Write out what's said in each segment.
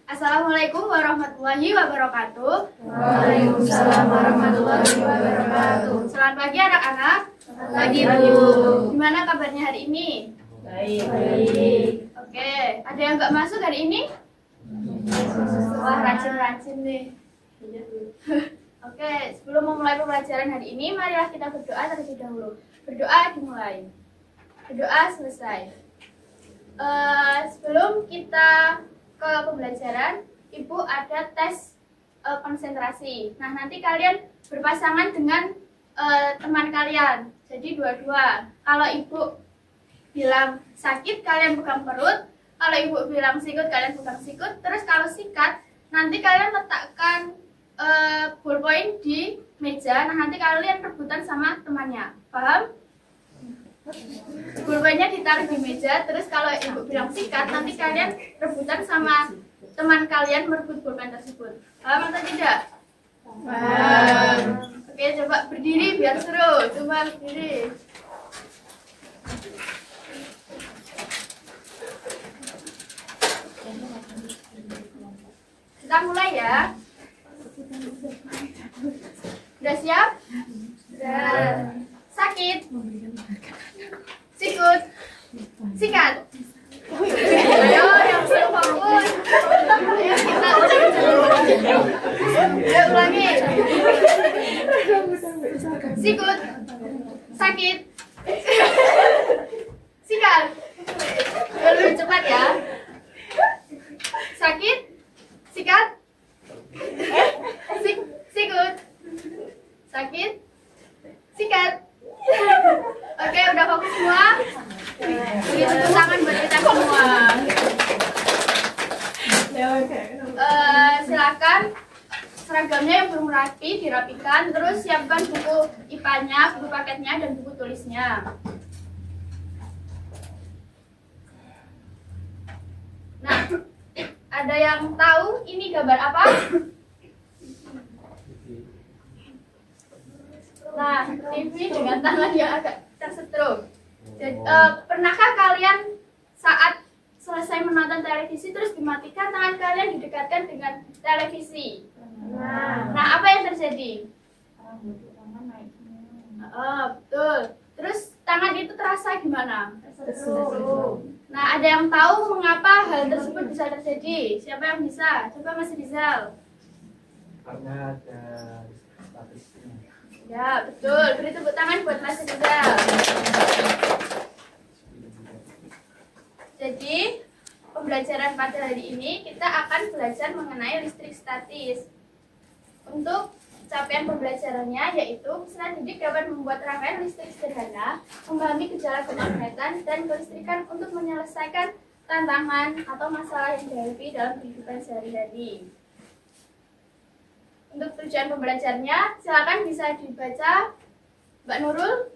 Assalamualaikum warahmatullahi wabarakatuh. Waalaikumsalam warahmatullahi wabarakatuh. Selamat pagi anak-anak. Pagi, Bu. Gimana kabarnya hari ini? Baik. Oke, ada yang nggak masuk hari ini? Wah, rajin-rajin nih. Oke, sebelum memulai pembelajaran hari ini, marilah kita berdoa terlebih dahulu. Berdoa dimulai. Berdoa selesai. Sebelum kita ke pembelajaran, Ibu ada tes konsentrasi. Nah, nanti kalian berpasangan dengan teman kalian. Jadi dua-dua. Kalau Ibu bilang sakit, kalian pegang perut. Kalau Ibu bilang sikut, kalian pegang sikut. Terus kalau sikat, nanti kalian letakkan ballpoint di meja. Nah, nanti kalian rebutan sama temannya. Paham? Ballpointnya ditaruh di meja. Terus kalau Ibu bilang sikat, nanti kalian rebutan sama teman kalian merebut pulpen tersebut. Paham atau tidak? Paham. Oke, coba berdiri biar seru. Coba berdiri. Kita mulai ya. Udah siap? Udah. Sakit? Sikut? Sikat? Ayo, yang seru fokus. Ayo kita ulangi. Sikut? Sakit? Sikat? Lebih cepat ya. Sakit? Sikat? Sikut? Sakit? Sikat? Oke, udah fokus semua? Beri tepuk tangan buat kita semua. Silakan seragamnya yang belum rapi dirapikan. Terus siapkan buku IPA-nya, buku paketnya, dan buku tulisnya. Nah, ada yang tahu ini gambar apa? Nah, TV dengan tangan yang agak tersetrum. Pernahkah kalian saat selesai menonton televisi terus dimatikan tangan kalian didekatkan dengan televisi? Nah, apa yang terjadi? Betul. Terus tangan itu terasa gimana? Nah, ada yang tahu mengapa hal tersebut bisa terjadi? Siapa yang bisa? Coba Mas Rizal. Karena ada statistiknya. Ya, betul. Beri tepuk tangan buat Mas Rizal. Jadi, pembelajaran pada hari ini kita akan belajar mengenai listrik statis. Untuk capaian pembelajarannya yaitu peserta didik dapat membuat rangkaian listrik sederhana, memahami gejala kemagnetan dan kelistrikan untuk menyelesaikan tantangan atau masalah yang dihadapi dalam kehidupan sehari-hari. Untuk tujuan pembelajarannya, silakan bisa dibaca Mbak Nurul.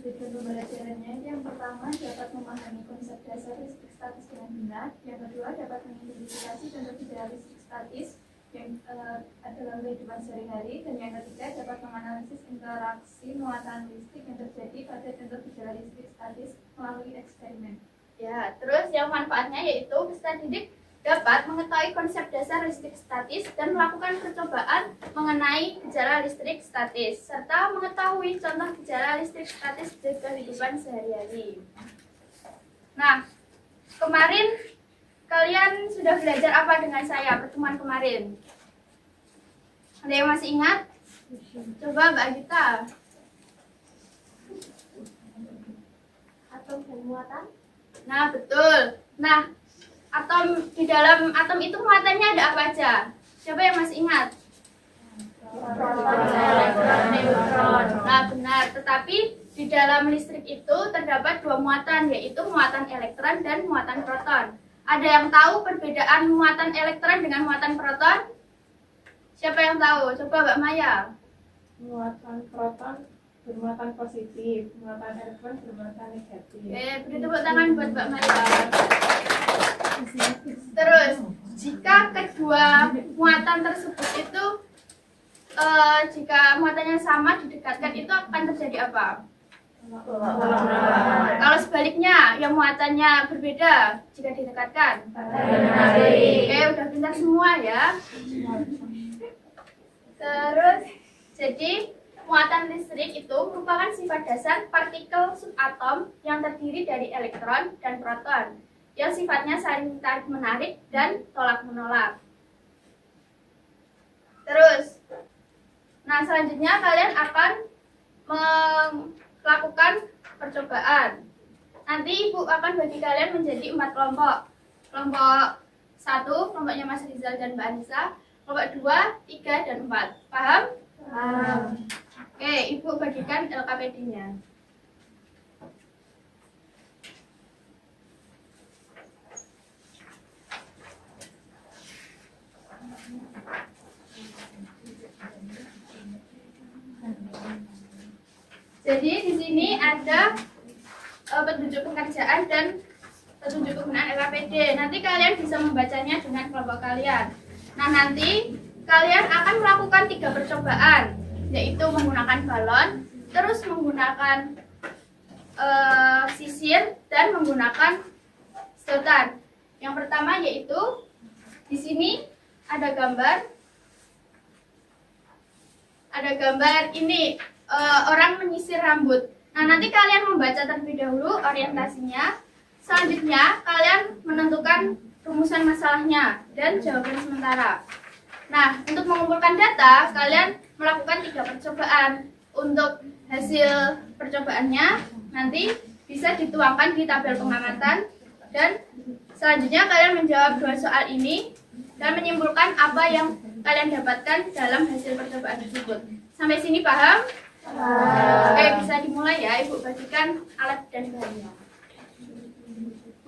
Tujuan pembelajarannya yang pertama dapat memahami konsep dasar listrik statis dengan benar, yang kedua dapat mengidentifikasi contoh gejala listrik statis yang ada dalam kehidupan sehari-hari, dan yang ketiga dapat menganalisis interaksi muatan listrik yang terjadi pada contoh gejala listrik statis melalui eksperimen. Ya, terus yang manfaatnya yaitu peserta didik dapat mengetahui konsep dasar listrik statis dan melakukan percobaan mengenai gejala listrik statis, serta mengetahui contoh gejala listrik statis di kehidupan sehari-hari. Nah, kemarin kalian sudah belajar apa dengan saya pertemuan kemarin? Ada yang masih ingat? Coba Mbak Agita. Atom dan muatan? Nah, betul. Nah, di dalam atom itu muatannya ada apa aja? Siapa yang masih ingat? Proton, elektron, neutron. Nah, benar. Tetapi di dalam listrik itu terdapat dua muatan, yaitu muatan elektron dan muatan proton. Ada yang tahu perbedaan muatan elektron dengan muatan proton? Siapa yang tahu? Coba Mbak Maya. Muatan proton bermuatan positif, muatan elektron bermuatan negatif. Beri tepuk tangan buat Mbak Maya. Terus, jika kedua muatan tersebut itu jika muatannya sama didekatkan, itu akan terjadi apa? Kalau sebaliknya, yang muatannya berbeda jika didekatkan. Oke, udah pintar semua ya. Terus, jadi muatan listrik itu merupakan sifat dasar partikel subatom yang terdiri dari elektron dan proton, yang sifatnya saling tarik-menarik dan tolak-menolak. Terus, nah selanjutnya kalian akan melakukan percobaan. Nanti ibu akan bagi kalian menjadi 4 kelompok. Kelompok 1, kelompoknya Mas Rizal dan Mbak Anissa. Kelompok 2, 3, dan 4. Paham? Paham. Oke, ibu bagikan LKPD-nya. Jadi di sini ada petunjuk pekerjaan dan petunjuk penggunaan LKPD. Nanti kalian bisa membacanya dengan kelompok kalian. Nah, nanti kalian akan melakukan 3 percobaan, yaitu menggunakan balon, terus menggunakan sisir, dan menggunakan sedotan. Yang pertama yaitu di sini ada gambar ini orang menyisir rambut. Nah, nanti kalian membaca terlebih dahulu orientasinya. Selanjutnya kalian menentukan rumusan masalahnya dan jawaban sementara. Nah, untuk mengumpulkan data, kalian melakukan 3 percobaan. Untuk hasil percobaannya nanti bisa dituangkan di tabel pengamatan, dan selanjutnya kalian menjawab 2 soal ini dan menyimpulkan apa yang kalian dapatkan dalam hasil percobaan tersebut. Sampai sini paham? Oke, bisa dimulai ya. Ibu bagikan alat dan bahannya.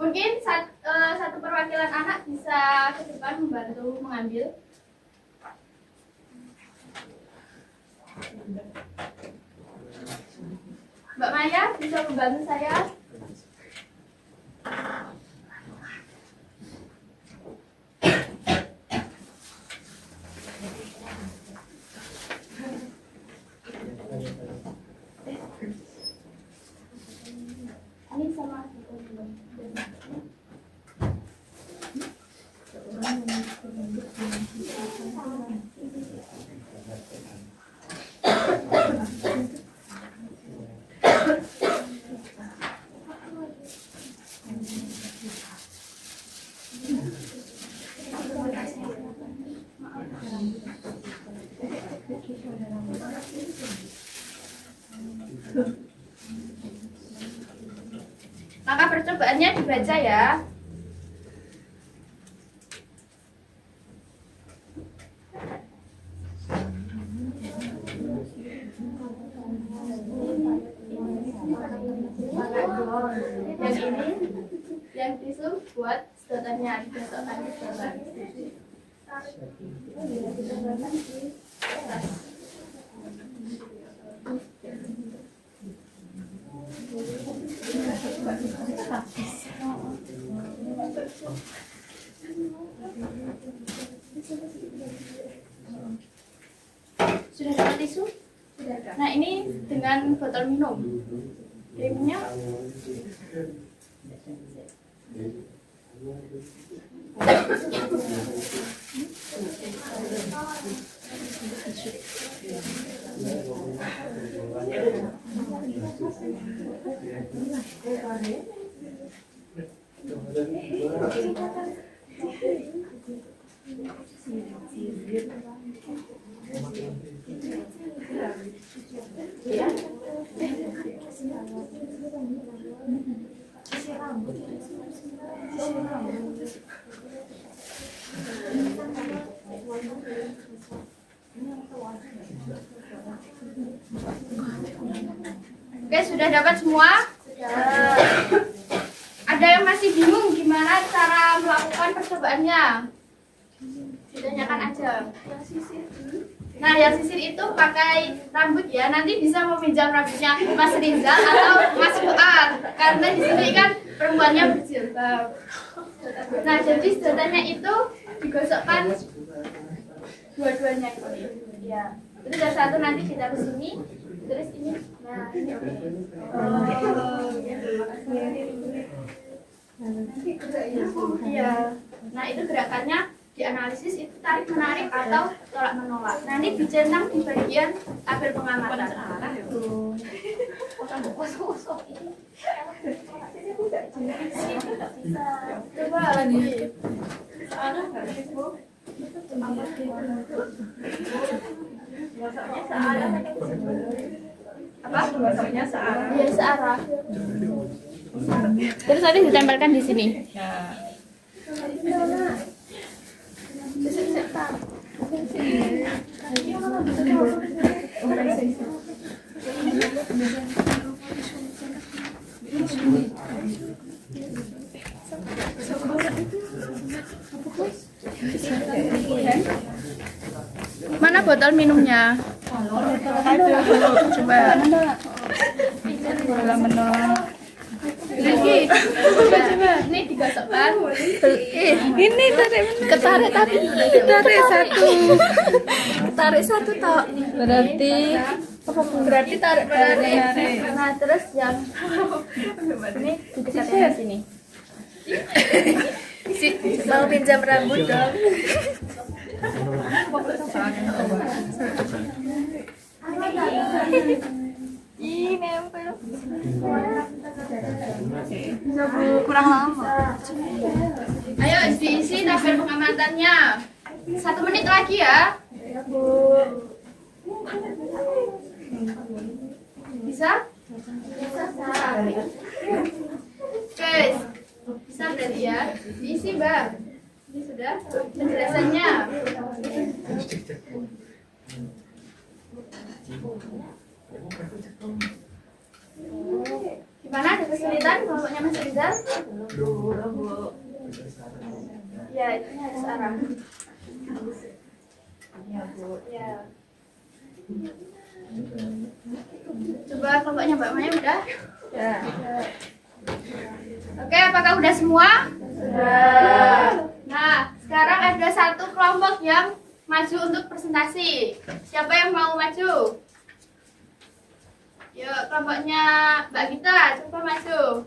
Mungkin satu perwakilan anak bisa ke depan membantu mengambil. Mbak Maya bisa membantu saya. Ini sama. Maka percobaannya dibaca ya. Yang ini, yang tisu buat sedotannya, dimasukkan ke sedotan. Sudah dapat tisu? Sudah. Nah, ini dengan botol minum. Minumnya Oke, sudah dapat semua? Ada yang masih bingung gimana cara melakukan percobaannya? Ditanyakan aja. Nah, yang sisir itu pakai rambut ya. Nanti bisa meminjam rambutnya Mas Rizal atau Mas Fuad, karena di sini kan perempuannya berjilbab. Nah, jadi sedotannya itu digosokkan dua-duanya ini. Ya. Terus yang satu nanti ditaruh sini, Terus ini, nah ini oke. Iya. Nah itu gerakannya dianalisis itu tarik menarik atau tolak menolak. Nanti dicentang di bagian tabel pengamatan. Coba lagi. Apa? Masuknya searah. Iya searah. Terus nanti ditempelkan di sini. Mana botol minumnya? Coba. Coba, ini digosokkan. Ini ketarik tapi ketarik satu. Ketarik satu tok. Berarti tarik menarik. Nah terus yang ini didekatkan di sini. Mau pinjam rambut dong. Ih, nempel. Kurang lama. Ayo diisi tabel pengamatannya. 1 menit lagi ya. Bisa? Bisa. Oke, bisa berarti ya. Diisi Mbak. Ini sudah penjelasannya. Gimana, ada kesulitan kelompoknya Mas Rizal? Ya, ini harus arah. Ya. Coba kelompoknya Mbak Maya udah? Ya. Oke, apakah udah semua? Sudah. Nah, sekarang ada satu kelompok yang maju untuk presentasi. Siapa yang mau maju? Yuk, kelompoknya Mbak Gita, coba maju.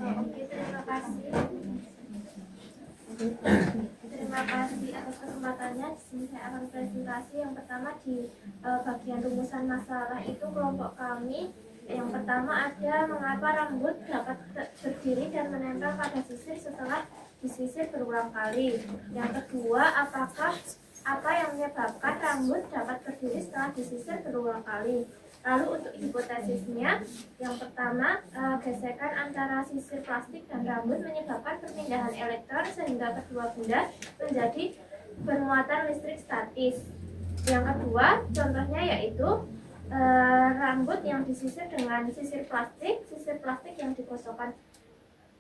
Oke, terima kasih. Terima kasih atas kesempatannya. Di sini saya akan presentasi. Yang pertama di bagian rumusan masalah itu kelompok kami. Yang pertama ada mengapa rambut dapat berdiri dan menempel pada sisir setelah disisir berulang kali. Yang kedua, apa yang menyebabkan rambut dapat berdiri setelah disisir berulang kali. Lalu untuk hipotesisnya, yang pertama, gesekan antara sisir plastik dan rambut menyebabkan perpindahan elektron sehingga kedua benda menjadi bermuatan listrik statis. Yang kedua, contohnya yaitu rambut yang disisir dengan sisir plastik yang digosokkan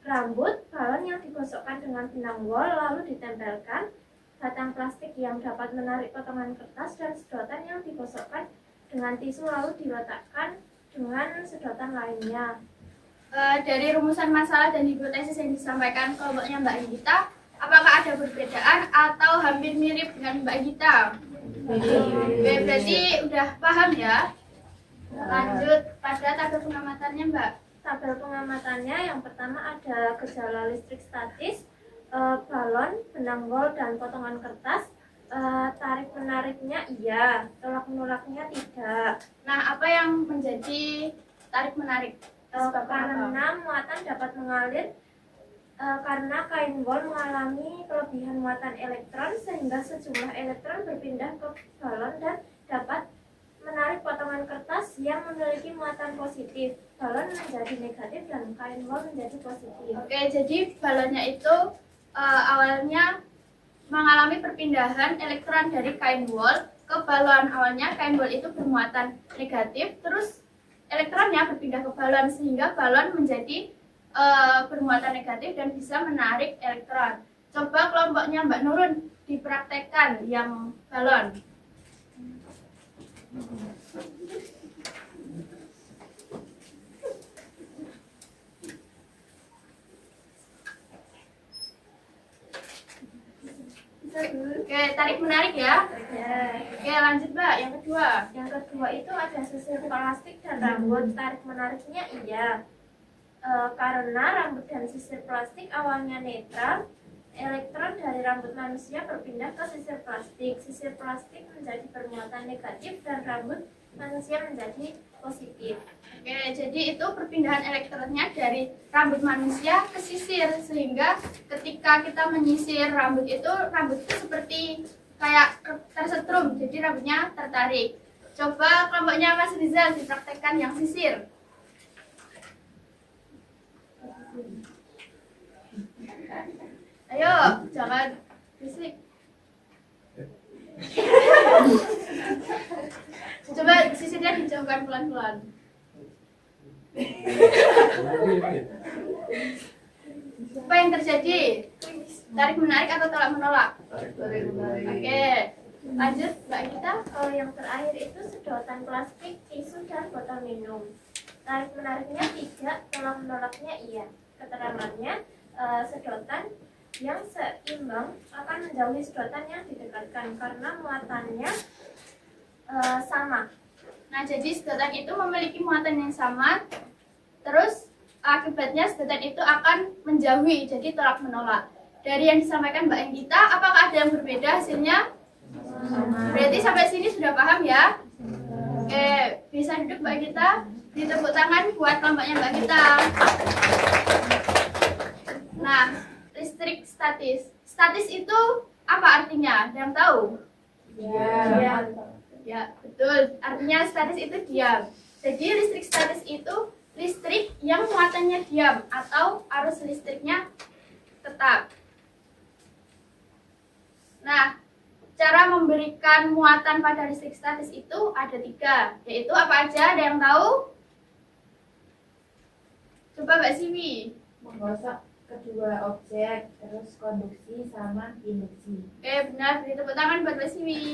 rambut, balon yang digosokkan dengan benang wol lalu ditempelkan, batang plastik yang dapat menarik potongan kertas, dan sedotan yang digosokkan dengan tisu lalu diletakkan dengan sedotan lainnya. Dari rumusan masalah dan hipotesis yang disampaikan kelompoknya Mbak Gita, apakah ada perbedaan atau hampir mirip dengan Mbak Gita? Oke, berarti udah paham ya? Lanjut pada tabel pengamatannya Mbak. Tabel pengamatannya yang pertama ada gejala listrik statis, balon, benang wol, dan potongan kertas. Tarik menariknya iya, tolak menolaknya tidak. Nah, apa yang menjadi tarik menarik? Karena muatan dapat mengalir karena kain wol mengalami kelebihan muatan elektron sehingga sejumlah elektron berpindah ke balon dan dapat menarik potongan kertas yang memiliki muatan positif. Balon menjadi negatif dan kain wol menjadi positif. Oke, jadi balonnya itu awalnya mengalami perpindahan elektron dari kain wol ke balon. Awalnya kain wol itu bermuatan negatif, terus elektronnya berpindah ke balon sehingga balon menjadi bermuatan negatif dan bisa menarik elektron. Coba kelompoknya Mbak Nurun dipraktekkan yang balon. Oke, tarik menarik ya. Oke, lanjut Mbak, yang kedua. Yang kedua itu ada sisir plastik dan rambut. Tarik menariknya iya. Karena rambut dan sisir plastik awalnya netral, elektron dari rambut manusia berpindah ke sisir plastik. Sisir plastik menjadi bermuatan negatif dan rambut manusia menjadi positif. Oke, jadi itu perpindahan elektronnya dari rambut manusia ke sisir, sehingga ketika kita menyisir rambut itu seperti kayak tersetrum, jadi rambutnya tertarik. Coba kelompoknya Mas Rizal dipraktekkan yang sisir. Ayo, jangan bisik. Coba sisirnya dijauhkan pelan-pelan. Apa yang terjadi? Tarik menarik atau tolak menolak? Oke, lanjut Mbak Gita. Kalau yang terakhir itu sedotan plastik, tisu, dan botol minum. Tarik menariknya tidak, tolak menolaknya iya. Keterangannya, sedotan yang seimbang akan menjauhi sedotan yang didekatkan karena muatannya sama. Nah, jadi sedotan itu memiliki muatan yang sama, terus akibatnya sedotan itu akan menjauhi, jadi tolak menolak. Dari yang disampaikan Mbak Gita, apakah ada yang berbeda hasilnya? Berarti sampai sini sudah paham ya? Oke, bisa duduk Mbak Gita. Ditepuk tangan buat kelompoknya Mbak Gita. Nah, listrik statis. Statis itu apa artinya? Ada yang tahu? Ya, betul. Artinya statis itu diam. Jadi listrik statis itu listrik yang muatannya diam atau arus listriknya tetap. Nah, cara memberikan muatan pada listrik statis itu ada 3, yaitu apa aja? Ada yang tahu? Coba Mbak Siwi. Menggosok kedua objek, terus konduksi sama induksi. Oke, benar. Beri tepuk tangan buat Mbak Siwi.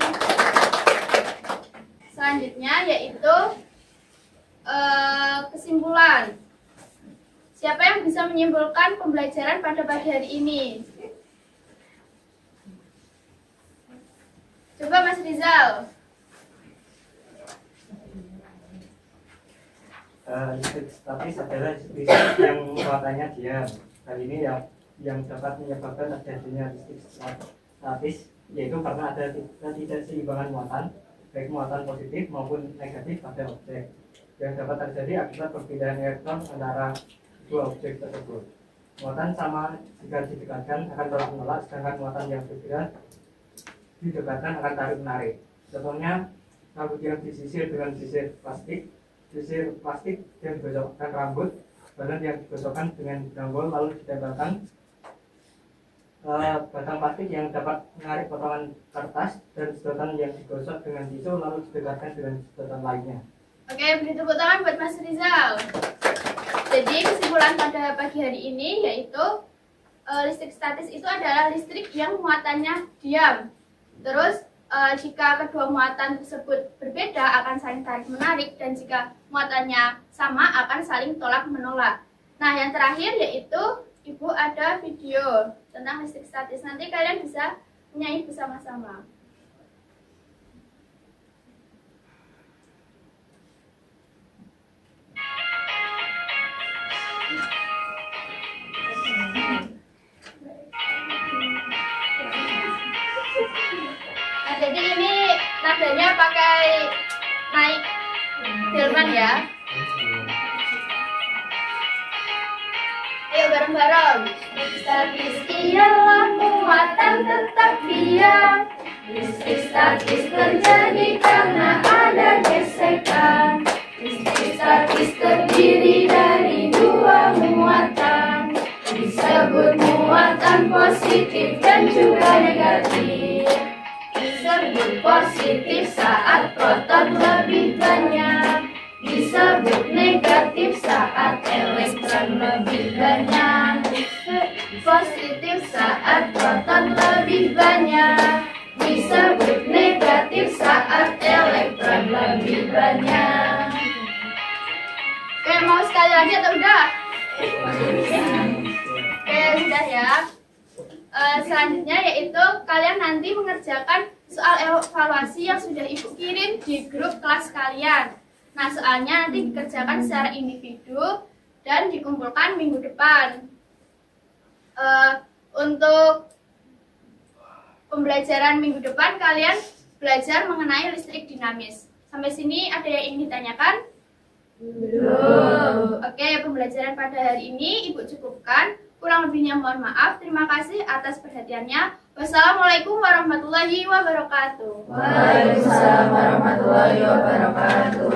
Selanjutnya yaitu kesimpulan. Siapa yang bisa menyimpulkan pembelajaran pada pagi hari ini? Coba Mas Rizal. Listrik statis adalah listrik yang muatannya diam. Hal ini yang dapat menyebabkan terjadinya listrik statis, yaitu karena ada ketidakseimbangan muatan, baik muatan positif maupun negatif pada objek, yang dapat terjadi akibat perpindahan elektron antara dua objek tersebut. Muatan sama jika didekatkan akan tolak menolak, sedangkan muatan yang berbeda didekatkan akan tarik menarik. Contohnya, rambut yang disisir dengan sisir plastik yang digosokkan rambut, balon yang digosokkan dengan dangkol lalu ditempelkan batang plastik yang dapat menarik potongan kertas, dan sedotan yang digosok dengan tisu lalu didekatkan dengan sedotan lainnya. Oke, beri tepuk tangan buat Mas Rizal. Jadi kesimpulan pada pagi hari ini yaitu listrik statis itu adalah listrik yang muatannya diam. Terus jika kedua muatan tersebut berbeda akan saling tarik menarik, dan jika muatannya sama akan saling tolak menolak. Nah, yang terakhir yaitu Ibu ada video tentang listrik statis. Nanti kalian bisa menyanyi bersama-sama. Nah, jadi ini nadanya pakai naik delman ya. Ayo bareng-bareng. Statis ialah muatan tetap diam. Listrik statis terjadi karena ada gesekan. Listrik statis terdiri dari dua muatan, disebut muatan positif dan juga negatif. positif saat proton lebih banyak. Disebut negatif saat elektron lebih banyak. Positif saat proton lebih banyak. Disebut negatif saat elektron lebih banyak. Oke, mau sekali lagi atau udah? Oke, sudah ya. Selanjutnya yaitu kalian nanti mengerjakan soal evaluasi yang sudah ibu kirim di grup kelas kalian. Nah, soalnya nanti dikerjakan secara individu dan dikumpulkan minggu depan. Untuk pembelajaran minggu depan kalian belajar mengenai listrik dinamis. Sampai sini ada yang ingin ditanyakan? Belum. Oke, pembelajaran pada hari ini ibu cukupkan. Kurang lebihnya mohon maaf. Terima kasih atas perhatiannya. Wassalamualaikum warahmatullahi wabarakatuh. Waalaikumsalam warahmatullahi wabarakatuh.